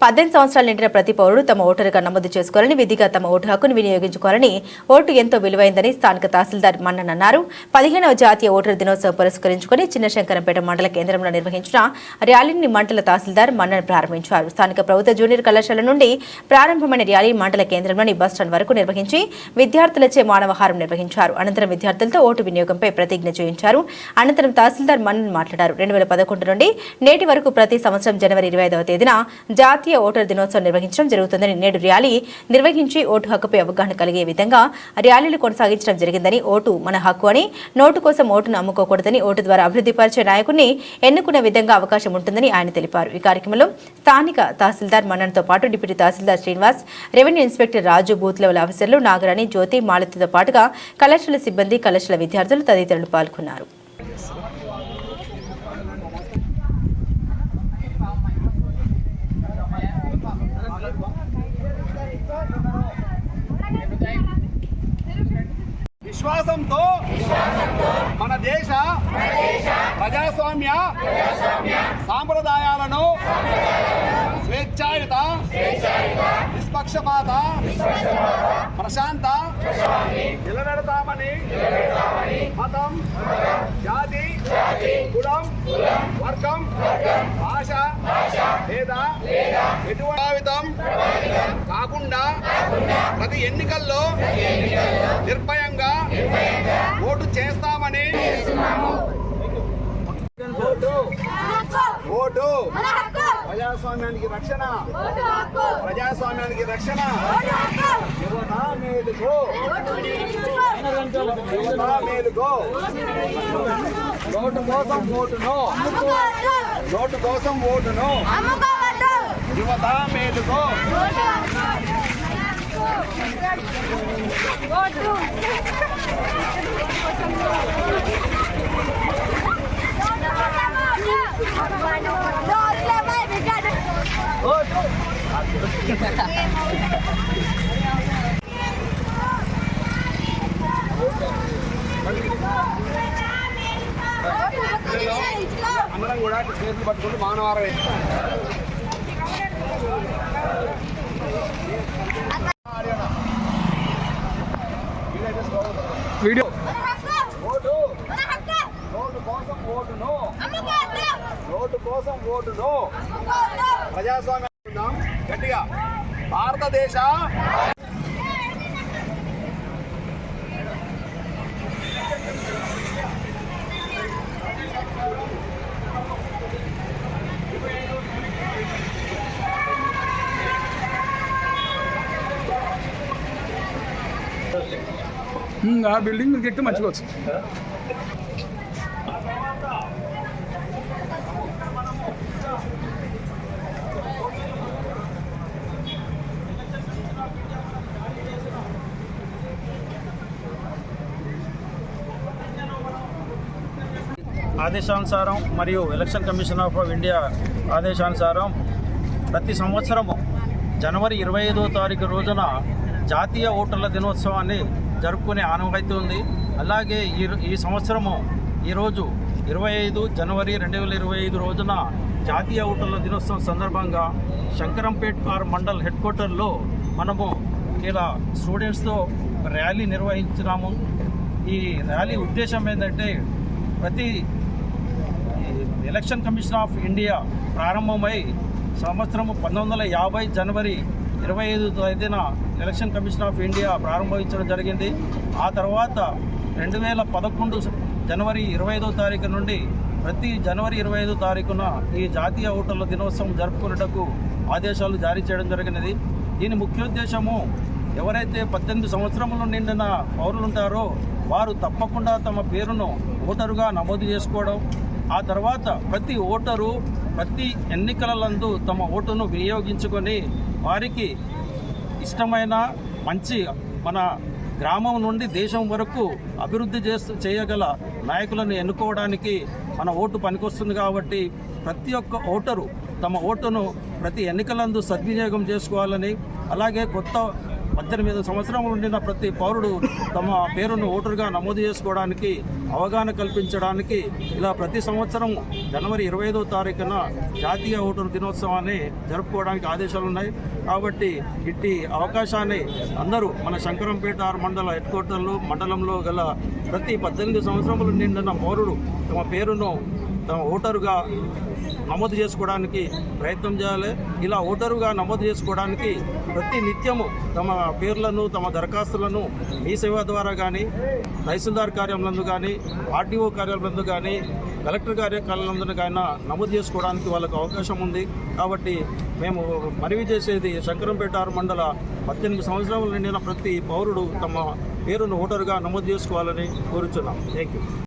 18 సంవత్సరాలు నిండిన ప్రతి పౌరుడు తమ ఓటరుగా నమోదు చేసుకోవాలని, విధిగా తమ ఓటు హక్కును వినియోగించుకోవాలని, ఓటు ఎంతో విలువైందని స్థానిక తహసీల్దార్ మన్నన్ అన్నారు. 15వ జాతీయ ఓటరు దినోత్సవం పురస్కరించుకుని చిన్నశంకరంపేట మండల కేంద్రంలో నిర్వహించిన ర్యాలీని మండల తహసీల్దార్ మన్నన్ ప్రారంభించారు. స్థానిక ప్రభుత్వ జూనియర్ కళాశాల నుండి ప్రారంభమైన ర్యాలీ మండల కేంద్రంలోని బస్టాండ్ వరకు నిర్వహించి విద్యార్థులచే మానవహారం నిర్వహించారు. అనంతరం విద్యార్థులతో ఓటు వినియోగంపై ప్రతిజ్ఞ చేయించారు. అనంతరం తహసీల్దార్ మన్నన్ మాట్లాడారు. 2011 నుండి నేటి వరకు ప్రతి సంవత్సరం జనవరి 25వ తేదీన జాతీయ ఓటర్ దినోత్సవం నిర్వహించడం జరుగుతుందని, నేడు ర్యాలీ నిర్వహించి ఓటు హక్కుపై అవగాహన కలిగే విధంగా ర్యాలీలు కొనసాగించడం జరిగిందని, ఓటు మన హక్కు అని, నోటు కోసం ఓటును అమ్ముకోకూడదని, ఓటు ద్వారా అభివృద్ధి పరిచే నాయకుడిని ఎన్నుకునే విధంగా అవకాశం ఉంటుందని ఆయన తెలిపారు. ఈ కార్యక్రమంలో స్థానిక తహసీల్దార్ మన్నన్తో పాటు డిప్యూటీ తహసీల్దార్ శ్రీనివాస్, రెవెన్యూ ఇన్స్పెక్టర్ రాజు, బూత్ లెవెల్ ఆఫీసర్లు నాగరాణి, జ్యోతి, మాలతితో పాటుగా కళాశాల సిబ్బంది, కళాశాల విద్యార్థులు తదితరులు పాల్గొన్నారు. విశ్వాసంతో మన దేశ ప్రజాస్వామ్య సాంప్రదాయాలను స్వేచ్ఛాయుత, నిష్పక్షపాత, ప్రశాంత నిలబెడతామని మతం, జాతి, కులం, వర్గం, భాష లేదా ప్రభావితం కాకుండా ప్రతి ఎన్నికల్లో నిర్భయంగా ఓటు చేస్తామని, ఓటు ప్రజాస్వామ్యానికి రక్షణ, ప్రజాస్వామ్యానికి రక్షణ. యువత మేలుకో, యువత మేలుకో. నోటు కోసం ఓటును, నోటు కోసం ఓటును. యువత మేలుకో. అందరం కూడా చేతులు పట్టుకుంటూ మానవారం వీడియో. ఓటు, నోటు కోసం ఓటును, నోటు కోసం ఓటును. ప్రజాస్వామ్యం గట్టిగా. భారతదేశ ఆ బిల్డింగ్ మీకు ఎక్కితే మంచిగా వచ్చు. ఆదేశానుసారం మరియు ఎలక్షన్ కమిషన్ ఆఫ్ ఇండియా ఆదేశానుసారం ప్రతి సంవత్సరము జనవరి 25వ తారీఖు రోజున జాతీయ ఓటర్ల దినోత్సవాన్ని జరుపుకునే ఆనవాయితీ ఉంది. అలాగే ఈ సంవత్సరము ఈరోజు 25 జనవరి 2025 రోజున జాతీయ ఓటర్ల దినోత్సవం సందర్భంగా శంకరంపేట్ మండల్ హెడ్ క్వార్టర్లో మనము ఇలా స్టూడెంట్స్తో ర్యాలీ నిర్వహించినాము. ఈ ర్యాలీ ఉద్దేశం ఏంటంటే, ప్రతి ఎలక్షన్ కమిషన్ ఆఫ్ ఇండియా ప్రారంభమై సంవత్సరం 1950 జనవరి 25 తేదీన ఎలక్షన్ కమిషన్ ఆఫ్ ఇండియా ప్రారంభించడం జరిగింది. ఆ తర్వాత 2011 జనవరి 25వ తారీఖు నుండి ప్రతి జనవరి 25వ తారీఖున ఈ జాతీయ ఓటర్ల దినోత్సవం జరుపుకునేటకు ఆదేశాలు జారీ చేయడం జరిగినది. దీని ముఖ్యోద్దేశము, ఎవరైతే 18 సంవత్సరములు నిండిన పౌరులు ఉంటారో వారు తప్పకుండా తమ పేరును ఓటరుగా నమోదు చేసుకోవడం, ఆ తర్వాత ప్రతి ఓటరు ప్రతి ఎన్నికలందు తమ ఓటును వినియోగించుకొని వారికి ఇష్టమైన మంచి మన గ్రామం నుండి దేశం వరకు అభివృద్ధి చేయగల నాయకులను ఎన్నుకోవడానికి మన ఓటు పనికొస్తుంది. కాబట్టి ప్రతి ఒక్క ఓటరు తమ ఓటును ప్రతి ఎన్నికలందు సద్వినియోగం చేసుకోవాలని, అలాగే కొత్త 18 సంవత్సరములు నిండిన ప్రతి పౌరుడు తమ పేరును ఓటరుగా నమోదు చేసుకోవడానికి అవగాహన కల్పించడానికి ఇలా ప్రతి సంవత్సరం జనవరి 25వ తారీఖున జాతీయ ఓటరు దినోత్సవాన్ని జరుపుకోవడానికి ఆదేశాలు ఉన్నాయి. కాబట్టి ఇట్టి అవకాశాన్ని అందరూ మన శంకరంపేట మండల హెడ్ క్వార్టర్లు మండలంలో గల ప్రతి 18 సంవత్సరములు నిండిన పౌరుడు తమ పేరును తమ ఓటరుగా నమోదు చేసుకోవడానికి ప్రయత్నం చేయాలి. ఇలా ఓటరుగా నమోదు చేసుకోవడానికి ప్రతి నిత్యము తమ పేర్లను తమ దరఖాస్తులను మీ సేవ ద్వారా కానీ తహసీల్దార్ కార్యాలయంలో కానీ ఆర్టీఓ కార్యాలయంలో కానీ కలెక్టర్ కార్యాలయంలో కానీ నమోదు చేసుకోవడానికి వాళ్ళకు అవకాశం ఉంది. కాబట్టి మేము మనవి చేసేది శంకరంపేట మండల 18 సంవత్సరాలు నిండిన ప్రతి పౌరుడు తమ పేరును ఓటరుగా నమోదు చేసుకోవాలని కోరుచున్నాం. Thank you.